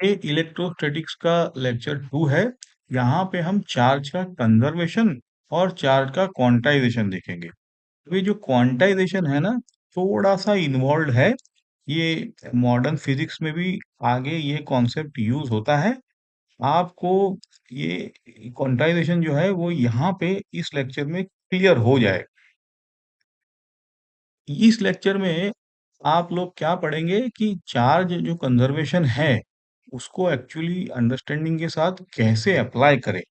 ये इलेक्ट्रोस्टैटिक्स का लेक्चर 2 है। यहाँ पे हम चार्ज का कंजर्वेशन और चार्ज का क्वांटाइजेशन देखेंगे। तो ये जो क्वांटाइजेशन है ना, थोड़ा सा इन्वॉल्व है। ये मॉडर्न फिजिक्स में भी आगे ये कॉन्सेप्ट यूज होता है। आपको ये क्वांटाइजेशन जो है वो यहाँ पे इस लेक्चर में क्लियर हो जाए। इस लेक्चर में आप लोग क्या पढ़ेंगे कि चार्ज जो कंजर्वेशन है उसको एक्चुअली अंडरस्टैंडिंग के साथ कैसे अप्लाई करें।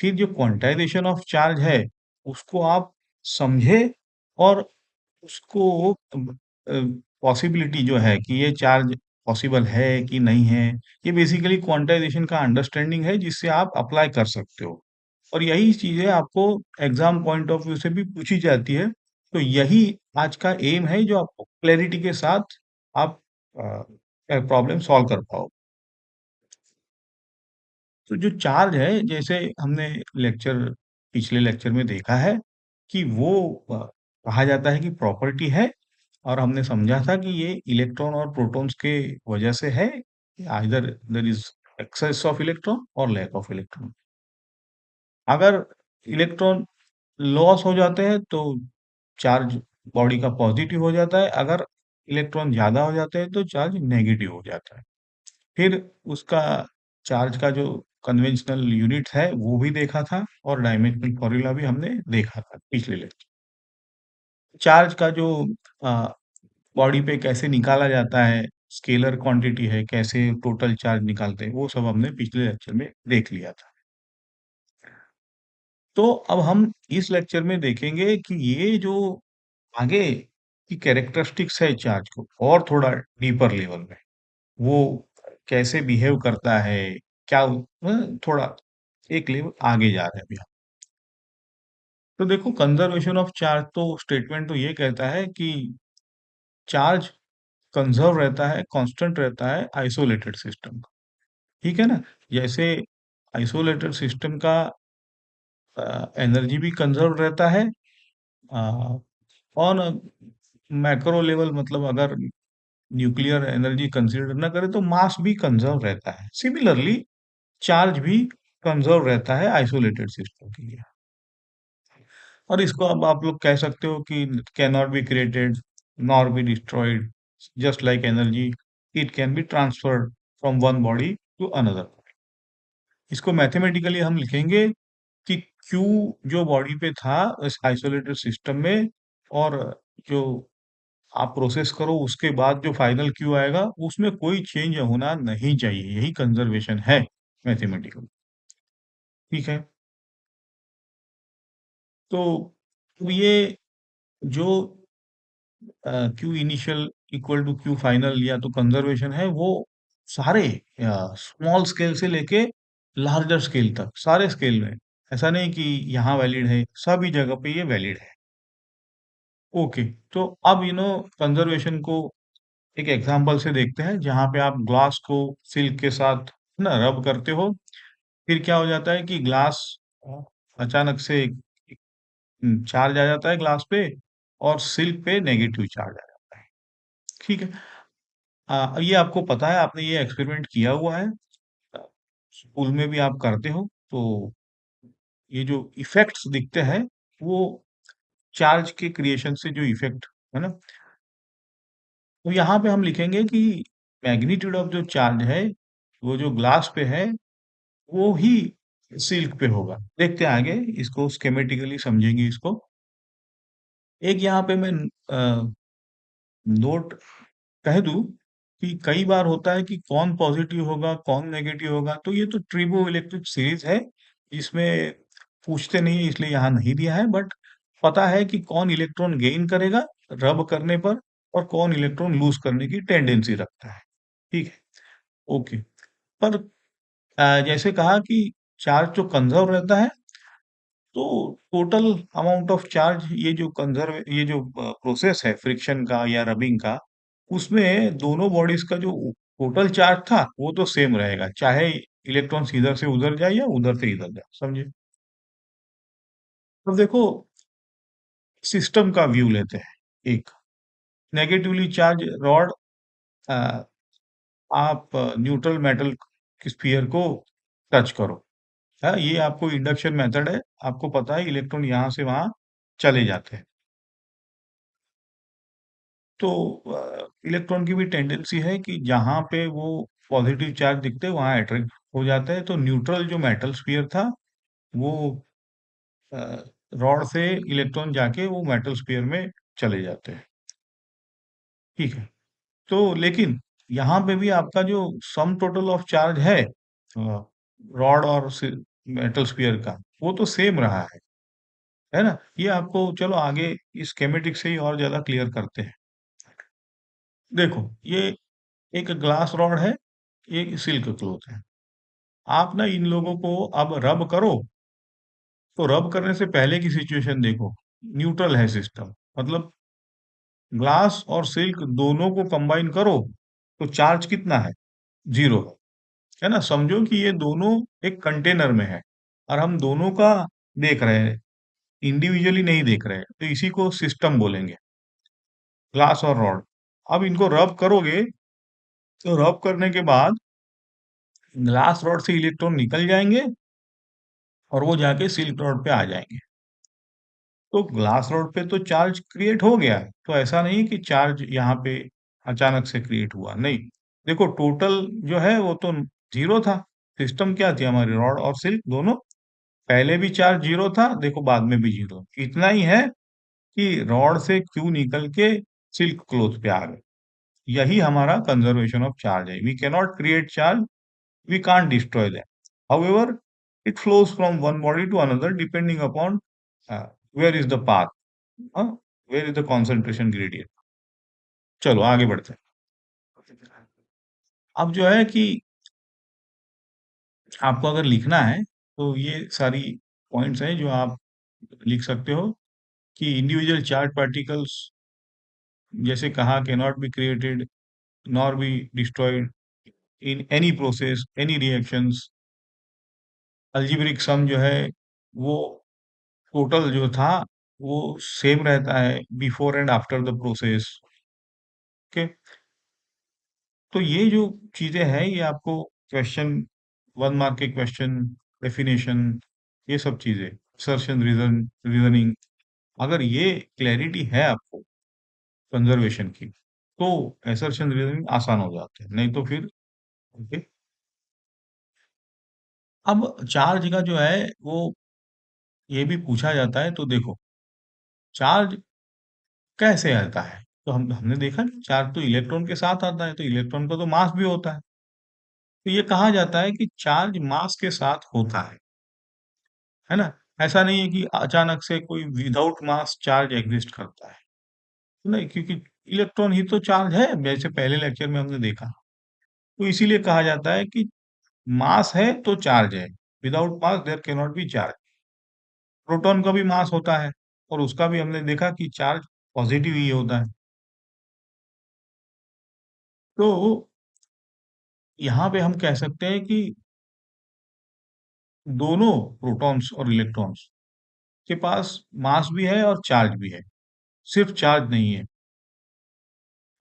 फिर जो क्वांटाइजेशन ऑफ चार्ज है उसको आप समझे और उसको पॉसिबिलिटी जो है कि ये चार्ज पॉसिबल है कि नहीं है, ये बेसिकली क्वांटाइजेशन का अंडरस्टैंडिंग है जिससे आप अप्लाई कर सकते हो। और यही चीजें आपको एग्जाम पॉइंट ऑफ व्यू से भी पूछी जाती है। तो यही आज का एम है जो आपको क्लैरिटी के साथ आप प्रॉब्लम सॉल्व कर पाओ। तो जो चार्ज है, जैसे हमने लेक्चर पिछले लेक्चर में देखा है कि वो कहा जाता है कि प्रॉपर्टी है। और हमने समझा था कि ये इलेक्ट्रॉन और प्रोटॉन्स के वजह से है। Either there is excess of electron और लैक ऑफ इलेक्ट्रॉन। अगर इलेक्ट्रॉन लॉस हो जाते हैं तो चार्ज बॉडी का पॉजिटिव हो जाता है। अगर इलेक्ट्रॉन ज्यादा हो जाते हैं तो चार्ज नेगेटिव हो जाता है। फिर उसका चार्ज का जो कन्वेंशनल यूनिट है वो भी देखा था और डायमेंशनल फॉर्मूला भी हमने देखा था पिछले लेक्चर। चार्ज का जो बॉडी पे कैसे निकाला जाता है, स्केलर क्वांटिटी है, कैसे टोटल चार्ज निकालते हैं, वो सब हमने पिछले लेक्चर में देख लिया था। तो अब हम इस लेक्चर में देखेंगे कि ये जो आगे की कैरेक्टरिस्टिक्स है चार्ज को और थोड़ा डीपर लेवल में, वो कैसे बिहेव करता है, क्या थोड़ा एक लेवल आगे जा रहे हैं अभी हम। तो देखो, कंजर्वेशन ऑफ चार्ज तो स्टेटमेंट तो ये कहता है कि चार्ज कंजर्व रहता है, कांस्टेंट रहता है आइसोलेटेड सिस्टम का। ठीक है ना? जैसे आइसोलेटेड सिस्टम का एनर्जी भी कंजर्व रहता है। ऑन मैक्रो लेवल, मतलब अगर न्यूक्लियर एनर्जी कंसीडर न करें तो मास भी कंजर्व रहता है। सिमिलरली चार्ज भी कंजर्व रहता है आइसोलेटेड सिस्टम के लिए। और इसको अब आप लोग कह सकते हो कि can not be created nor be destroyed, just like energy it can be transferred from one body to another. इसको मैथमेटिकली हम लिखेंगे कि Q जो बॉडी पे था इस आइसोलेटेड सिस्टम में, और जो आप प्रोसेस करो उसके बाद जो फाइनल Q आएगा उसमें कोई चेंज होना नहीं चाहिए। यही कंजर्वेशन है मैथमेटिकल। ठीक है? तो अब ये जो Q initial equal to Q final या तो कंजर्वेशन है, वो सारे स्मॉल स्केल से लेके लार्जर स्केल तक, सारे स्केल में। ऐसा नहीं कि यहाँ वैलिड है, सभी जगह पे ये वैलिड है। ओके। तो अब कंजर्वेशन को एक एग्जांपल से देखते हैं, जहाँ पे आप ग्लास को सिल्क के साथ ना रब करते हो। फिर क्या हो जाता है कि ग्लास अचानक से चार्ज आ जाता है ग्लास पे, और सिल्क पे नेगेटिव चार्ज आ जाता है। ठीक है? ये आपको पता है, आपने ये एक्सपेरिमेंट किया हुआ है। अ, स्कूल में भी आप करते हो। तो ये जो इफेक्ट्स दिखते हैं वो चार्ज के क्रिएशन से जो इफेक्ट है ना, तो यहाँ पे हम लिखेंगे कि मैग्नीट्यूड ऑफ जो चार्ज है वो जो ग्लास पे है वो ही सिल्क पे होगा। देखते हैं आगे, इसको स्केमेटिकली समझेंगे इसको। एक यहाँ पे मैं नोट कह दूं कि कई बार होता है कि कौन पॉजिटिव होगा कौन नेगेटिव होगा। तो ये तो ट्रिबो इलेक्ट्रिक सीरीज है, इसमें पूछते नहीं है इसलिए यहाँ नहीं दिया है। बट पता है कि कौन इलेक्ट्रॉन गेन करेगा रब करने पर, और कौन इलेक्ट्रॉन लूज करने की टेंडेंसी रखता है। ठीक है? ओके। पर जैसे कहा कि चार्ज जो कंजर्व रहता है, तो टोटल अमाउंट ऑफ चार्ज, ये जो प्रोसेस है फ्रिक्शन का या रबिंग का, उसमें दोनों बॉडीज का जो टोटल चार्ज था वो तो सेम रहेगा, चाहे इलेक्ट्रॉन इधर से उधर जाए या उधर से इधर जाए। समझे? तो देखो, सिस्टम का व्यू लेते हैं। एक नेगेटिवली चार्ज रॉड आप न्यूट्रल मेटल स्फीयर को टच करो। ये आपको इंडक्शन मेथड है, आपको पता है इलेक्ट्रॉन यहाँ से वहाँ चले जाते हैं। तो इलेक्ट्रॉन की भी टेंडेंसी है कि जहाँ पे वो पॉजिटिव चार्ज दिखते हैं वहाँ अट्रैक्ट हो जाता है, तो न्यूट्रल जो मेटल स्फीयर था वो रॉड से इलेक्ट्रॉन जाके वो मेटल स्फीयर में चले जाते हैं। ठीक है। तो लेकिन यहाँ पे भी आपका जो सम टोटल ऑफ चार्ज है रॉड और मेटल स्फीयर का, वो तो सेम रहा है ना? ये आपको चलो आगे इस स्कीमेटिक से ही और ज्यादा क्लियर करते हैं। देखो, ये एक ग्लास रॉड है, एक सिल्क क्लॉथ है। आप ना इन लोगों को अब रब करो, तो रब करने से पहले की सिचुएशन देखो, न्यूट्रल है सिस्टम, मतलब ग्लास और सिल्क दोनों को कंबाइन करो, तो चार्ज कितना है? 0 है ना? समझो कि ये दोनों एक कंटेनर में है और हम दोनों का देख रहे हैं, इंडिविजुअली नहीं देख रहे हैं, तो इसी को सिस्टम बोलेंगे, ग्लास और रॉड। अब इनको रब करोगे, तो रब करने के बाद ग्लास रॉड से इलेक्ट्रॉन निकल जाएंगे और वो जाके सिल्क रॉड पे आ जाएंगे। तो ग्लास रॉड पे तो चार्ज क्रिएट हो गया है, तो ऐसा नहीं कि चार्ज यहाँ पे अचानक से क्रिएट हुआ, नहीं। देखो टोटल जो है वो तो 0 था। सिस्टम क्या थी हमारी, रॉड और सिल्क दोनों, पहले भी चार्ज 0 था, देखो बाद में भी 0। इतना ही है कि रॉड से क्यू निकल के सिल्क क्लॉथ पे आ गए। यही हमारा कंजर्वेशन ऑफ चार्ज है। We cannot create charge, we can't destroy them. However, it flows from one body to another depending upon where is the path, uh, where is the concentration gradient. चलो आगे बढ़ते हैं। अब जो है कि आपको अगर लिखना है तो ये सारी पॉइंट्स हैं जो आप लिख सकते हो कि इंडिविजुअल चार्ज पार्टिकल्स जैसे कहा can not be created nor be destroyed in any process any reactions. Algebraic sum जो है वो टोटल जो था वो सेम रहता है before and after the process. Okay. तो ये जो चीजें हैं ये आपको क्वेश्चन 1 मार्क के क्वेश्चन, डेफिनेशन, ये सब चीजें, असर्शन रीजनिंग, अगर ये क्लैरिटी है आपको कंजर्वेशन की, तो असर्शन रीजनिंग आसान हो जाते हैं, नहीं तो फिर ओके। अब चार्ज का जो है वो ये भी पूछा जाता है, तो देखो चार्ज कैसे आता है? तो हमने देखा कि चार्ज तो इलेक्ट्रॉन के साथ आता है, तो इलेक्ट्रॉन का तो मास भी होता है। तो ये कहा जाता है कि चार्ज मास के साथ होता है ना? ऐसा नहीं है कि अचानक से कोई विदाउट मास चार्ज एग्जिस्ट करता है। नहीं, क्योंकि इलेक्ट्रॉन ही तो चार्ज है, जैसे पहले लेक्चर में हमने देखा। तो इसीलिए कहा जाता है कि मास है तो चार्ज है, without mass there can not be charge. Proton का भी मास होता है और उसका भी हमने देखा कि चार्ज पॉजिटिव ही होता है। तो यहाँ पे हम कह सकते हैं कि दोनों प्रोटॉन्स और इलेक्ट्रॉन्स के पास मास भी है और चार्ज भी है, सिर्फ चार्ज नहीं है।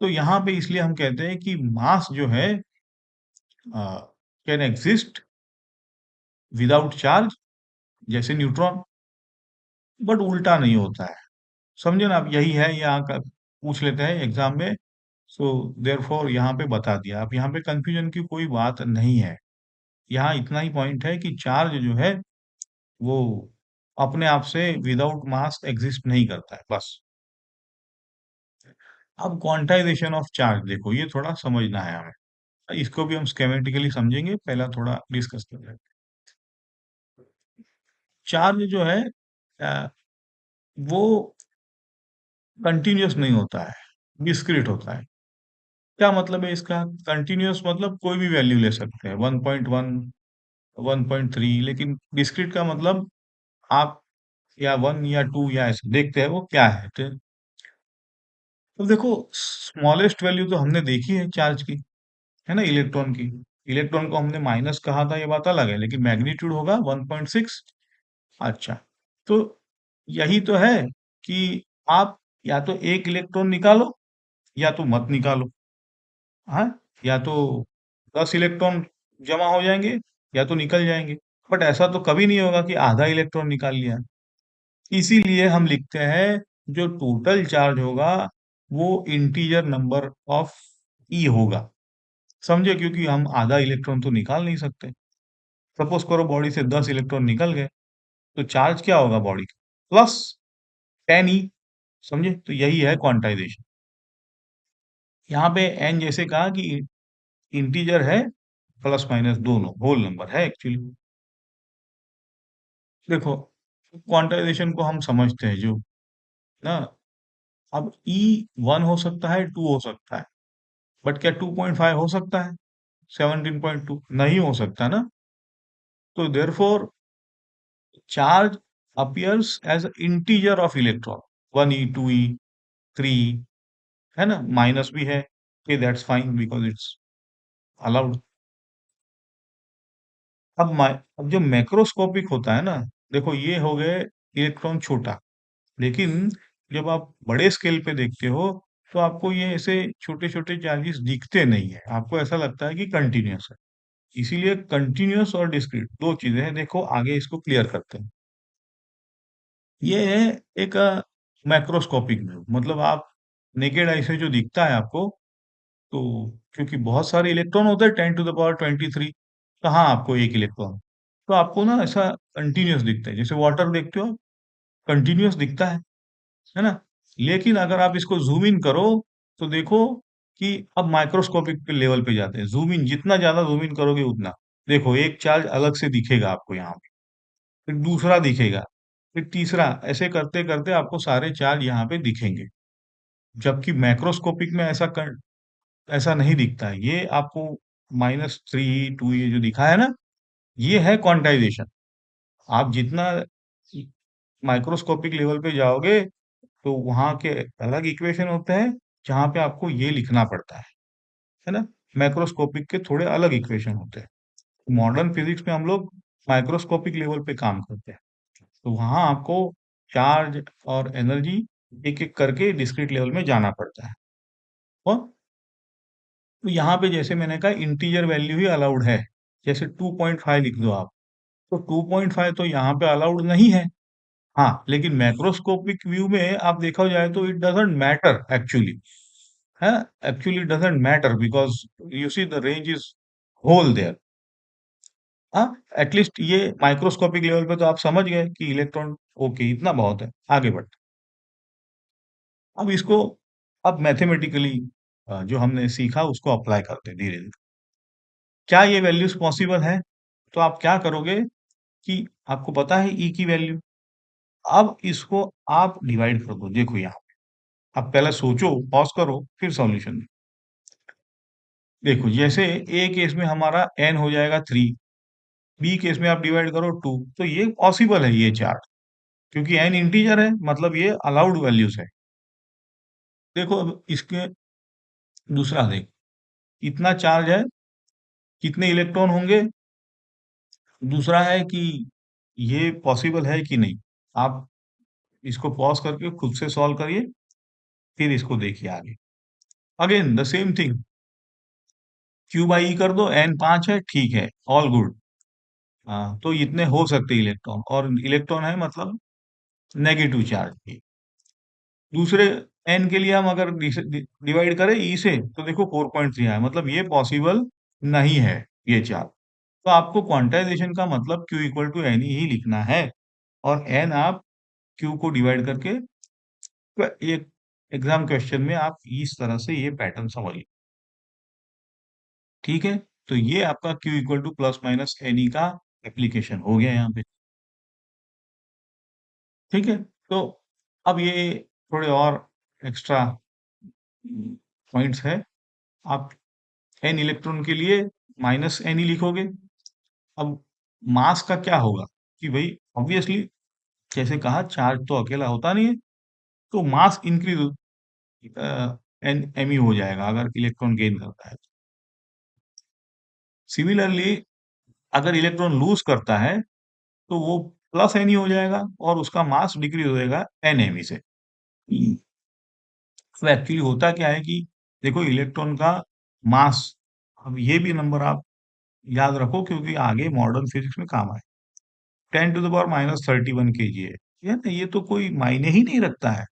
तो यहाँ पे इसलिए हम कहते हैं कि मास जो है कैन एग्जिस्ट विदाउट चार्ज, जैसे न्यूट्रॉन, बट उल्टा नहीं होता है। समझे ना आप? यही है, यहाँ का पूछ लेते हैं एग्जाम में। सो देयरफॉर यहाँ पे बता दिया। अब यहाँ पे कंफ्यूजन की कोई बात नहीं है। यहाँ इतना ही पॉइंट है कि चार्ज जो है वो अपने आप से विदाउट मास एग्जिस्ट नहीं करता है, बस। अब क्वांटाइजेशन ऑफ चार्ज देखो, ये थोड़ा समझना है हमें। इसको भी हम स्केमेटिकली समझेंगे, पहला थोड़ा डिस्कस कर रहे हैं। चार्ज जो है अ, वो कंटिन्यूअस नहीं होता है, डिस्क्रीट होता है। क्या मतलब है इसका? कंटिन्यूअस मतलब कोई भी वैल्यू ले सकते हैं, 1.1, 1.3, लेकिन डिस्क्रीट का मतलब आप या 1 या 2 या ऐसे देखते हैं वो क्या है। तो देखो, स्मॉलेस्ट वैल्यू तो हमने देखी है चार्ज की, है ना, इलेक्ट्रॉन की। इलेक्ट्रॉन को हमने माइनस कहा था, ये बात अलग है, लेकिन मैग्नीट्यूड होगा 1.6। अच्छा, तो यही तो है कि आप या तो एक इलेक्ट्रॉन निकालो या तो मत निकालो। हाँ, या तो 10 इलेक्ट्रॉन जमा हो जाएंगे या तो निकल जाएंगे। बट ऐसा तो कभी नहीं होगा कि आधा इलेक्ट्रॉन निकाल लिया। इसीलिए हम लिखते हैं जो टोटल चार्ज होगा वो इंटीजर नंबर ऑफ ई होगा। समझे? क्योंकि हम आधा इलेक्ट्रॉन तो निकाल नहीं सकते। सपोज करो बॉडी से 10 इलेक्ट्रॉन निकल गए, तो चार्ज क्या होगा बॉडी का? प्लस 10 ई। समझे? तो यही है क्वांटाइजेशन। यहाँ पे एन जैसे कहा कि इंटीजर है, प्लस माइनस दोनों होल नंबर है एक्चुअली। देखो, क्वांटाइजेशन को हम समझते हैं जो ना। अब ई 1 हो सकता है, 2 हो सकता है, बट क्या 2.5 हो सकता है? 17.2 नहीं हो सकता ना। तो therefore charge appears as an integer of electron, 1e 2e 3e, है ना? माइनस भी है, okay, that's fine because it's allowed। अब जो मैक्रोस्कोपिक होता है ना, देखो ये हो गए इलेक्ट्रॉन छोटा, लेकिन जब आप बड़े स्केल पे देखते हो तो आपको ये ऐसे छोटे छोटे चार्जेस दिखते नहीं है, आपको ऐसा लगता है कि कंटिन्यूअस है। इसीलिए कंटिन्यूअस और डिस्क्रीट दो चीजें हैं। देखो आगे इसको क्लियर करते हैं। ये है एक मैक्रोस्कोपिक व्यू, मतलब आप नेकेड आई से जो दिखता है आपको, तो क्योंकि बहुत सारे इलेक्ट्रॉन होते हैं 10⁻23, कहाँ आपको एक इलेक्ट्रॉन, तो आपको ना ऐसा कंटिन्यूअस दिखता है, जैसे वाटर देखते हो कंटिन्यूअस दिखता है ना? लेकिन अगर आप इसको ज़ूम इन करो, तो देखो कि अब माइक्रोस्कोपिक के लेवल पे जाते हैं। ज़ूम इन जितना ज़्यादा ज़ूम इन करोगे उतना, देखो एक चार्ज अलग से दिखेगा आपको यहाँ पे, फिर दूसरा दिखेगा, फिर तीसरा, ऐसे करते-करते आपको सारे चार्ज यहाँ पे दिखेंगे। जबकि मैक्रोस्कोपिक में ऐसा नहीं दिखता है। ये आपको -3, 2 ये जो दिखा है ना, ये है क्वांटाइजेशन। आप जितना माइक्रोस्कोपिक लेवल पे जाओगे, तो वहाँ के अलग इक्वेशन होते हैं, जहाँ पे आपको ये लिखना पड़ता है ना? मैक्रोस्कोपिक के थोड़े अलग इक्वेशन होते हैं। मॉडर्न फिजिक्स में हम लोग माइक्रोस्कोपिक लेवल पे काम करते हैं। तो वहाँ आपको चार्ज और एनर्जी एक-एक करके डिस्क्रीट लेवल में जाना पड़ता है। और तो यहाँ पे जैसे मैंने कहा इंटीजर वैल्यू ही अलाउड है। जैसे 2.5 लिख दो आप, तो 2.5 तो यहाँ पे अलाउड नहीं है। हाँ, लेकिन मैक्रोस्कोपिक व्यू में आप देखा जाए तो इट डज़न्ट मैटर एक्चुअली, है? Actually it doesn't matter because you see the range is whole there. हाँ, एटलीस्ट ये माइक्रोस्कोपिक लेवल पे तो आप समझ गए कि इलेक्ट्रॉन ओके इतना बहुत है, आगे बढ़ते हैं। अब मैथमेटिकली जो हमने सीखा उसको अप्लाई करते हैं धीरे-धीरे। क्या ये वैल्यूज़ पॉसिबल है? तो आप क्या करोगे कि आपको पता है ई की वैल्यू, अब इसको आप डिवाइड कर दो। देखो यहाँ पे, अब पहले सोचो, पॉज़ करो, फिर सॉल्यूशन देखो। जैसे ए केस में हमारा n हो जाएगा 3, बी केस में आप डिवाइड करो 2, तो ये पॉसिबल है ये चार्ट, क्योंकि n इंटीजर है, मतलब ये अलाउड वैल्यूज़ है। देखो अब इसके दूसरा देख, इतना चार्ज है, कितने इलेक्ट्रॉन होंगे? दूसरा है कि ये पॉसिबल है कि नहीं? आप इसको पॉज़ करके खुद से सॉल्व करिए, फिर इसको देखिए आगे। Again the same thing, Q by E कर दो, N 5 है, ठीक है, ऑल गुड। हाँ, तो इतने हो सकते इलेक्ट्रॉन, और इलेक्ट्रॉन है मतलब नेगेटिव चार्ज की। दूसरे N के लिए हम अगर डिवाइड करें E से, तो देखो 4.3 आया, मतलब ये पॉसिबल नहीं है ये चार्ज। तो आपको क्वांटाइजेशन का मतलब Q इक्वल टू एन ही लिखना है, और N आप Q को डिवाइड करके, तो एक एग्जाम क्वेश्चन में आप इस तरह से ये पैटर्न समझ लीजिए। ठीक है? तो ये आपका Q equal to plus minus n का एप्लीकेशन हो गया यहाँ पे। ठीक है? तो अब ये थोड़े और एक्स्ट्रा पॉइंट्स है। आप एन इलेक्ट्रॉन के लिए माइनस एन ही लिखोगे। अब मास का क्या होगा कि भाई ऑब्वियसली, जैसे कहा चार्ज तो अकेला होता नहीं है, तो मास इंक्रीज एन एम ही हो जाएगा अगर इलेक्ट्रॉन गेन करता है। सिमिलरली अगर इलेक्ट्रॉन लूज करता है, तो वो प्लस एन ही हो जाएगा, और उसका मास डिक्रीज हो जाएगा एन एम से। तो एक्चुअली होता क्या है कि देखो इलेक्ट्रॉन का मास अब ये भी नंबर आप याद रखो क्योंकि आगे मॉडर्न फिजिक्स में काम आए। 10⁻³ है। ये ना, ये तो कोई मायने ही नहीं रखता है।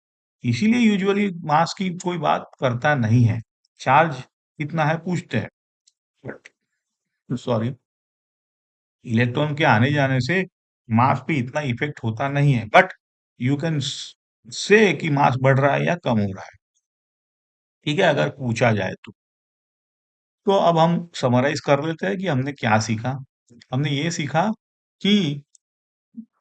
इसीलिए यूजुअली मास की कोई बात करता नहीं है। चार्ज कितना है पूछते हैं, बट सॉरी, इलेक्ट्रॉन के आने जाने से मास पे इतना इफेक्ट होता नहीं है, बट यू कैन से कि मास बढ़ रहा है या कम हो रहा है। ठीक है, अगर पूछा जाए तो अब हम समराइज कर लेते हैं कि हमने क्या सीखा। हमने ये सीखा कि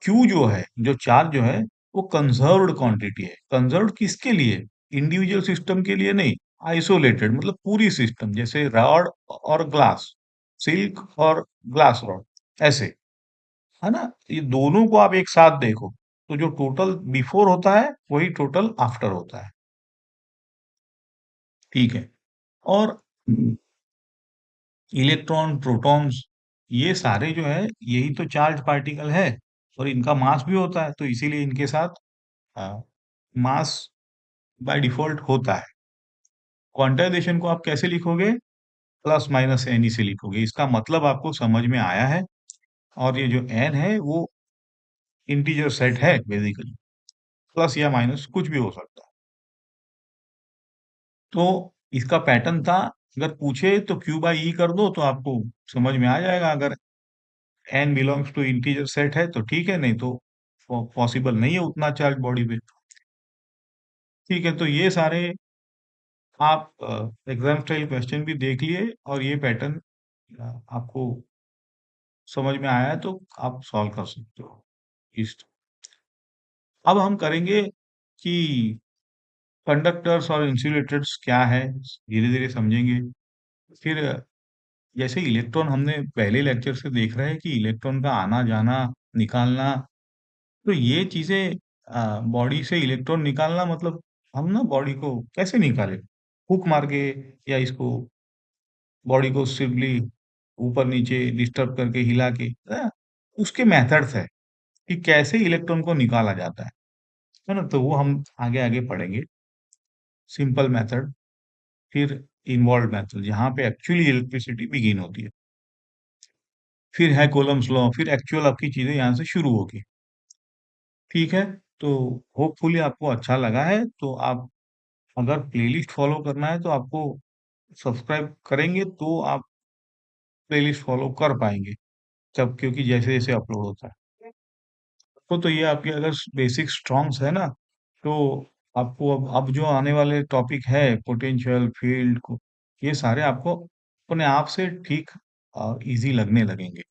क्यू जो है, जो चार्ज जो है, वो कंजर्व्ड क्वांटिटी है। कंजर्व्ड किसके लिए? इंडिविजुअल सिस्टम के लिए नहीं, आइसोलेटेड मतलब पूरी सिस्टम, जैसे रॉड और ग्लास, सिल्क और ग्लास रॉड, ऐसे, है ना? ये दोनों को आप एक साथ देखो तो जो टोटल बिफोर होता है वही टोटल आफ्टर होता है। ठीक है। और इलेक्ट्रॉन, प्रोटॉन्स, ये सारे जो है यही तो चार्ज पार्टिकल है, और इनका मास भी होता है, तो इसीलिए इनके साथ मास बाय डिफॉल्ट होता है। क्वांटाइजेशन को आप कैसे लिखोगे? प्लस माइनस एन से लिखोगे। इसका मतलब आपको समझ में आया है। और ये जो एन है वो इंटीजर सेट है बेसिकली, प्लस या माइनस कुछ भी हो सकता है। तो इसका पैटर्न था, अगर पूछे तो क्यू बाई ई कर दो तो आपको समझ में आ जाएगा। अगर n belongs to integer set है तो ठीक है, नहीं तो पॉसिबल नहीं है उतना चार्ज बॉडी पे। ठीक है, तो ये सारे आप एग्जाम स्टाइल क्वेश्चन भी देख लिए, और ये पैटर्न आपको समझ में आया है तो आप सॉल्व कर सकते हो इस। अब हम करेंगे कि कंडक्टर्स और इंसुलेटर्स क्या है, धीरे धीरे समझेंगे। फिर जैसे इलेक्ट्रॉन हमने पहले लेक्चर से देख रहे हैं कि इलेक्ट्रॉन का आना जाना, निकालना, तो ये चीजें, बॉडी से इलेक्ट्रॉन निकालना मतलब हम ना बॉडी को कैसे निकाले, हुक मार के, या इसको बॉडी को सिंपली ऊपर नीचे डिस्टर्ब करके हिला के, उसके मेथड्स है कि कैसे इलेक्ट्रॉन को निकाला जाता है ना? तो वो हम आगे आगे पढ़ेंगे। सिंपल मेथड, फिर इन्वॉल्व मेथड जहाँ पे एक्चुअली इलेक्ट्रिसिटी बिगिन होती है, फिर है कोलम्स लॉ, फिर एक्चुअल आपकी चीजें यहाँ से शुरू होगी। ठीक है, तो होपफुली आपको अच्छा लगा है। तो आप अगर प्लेलिस्ट फॉलो करना है तो आपको सब्सक्राइब करेंगे तो आप प्लेलिस्ट फॉलो कर पाएंगे, जब क्योंकि जैसे जैसे अपलोड होता है। तो ये आपके अगर बेसिक स्ट्रॉन्ग्स है ना, तो आपको अब जो आने वाले टॉपिक है, पोटेंशियल फील्ड को, ये सारे आपको अपने आप से ठीक इजी लगने लगेंगे।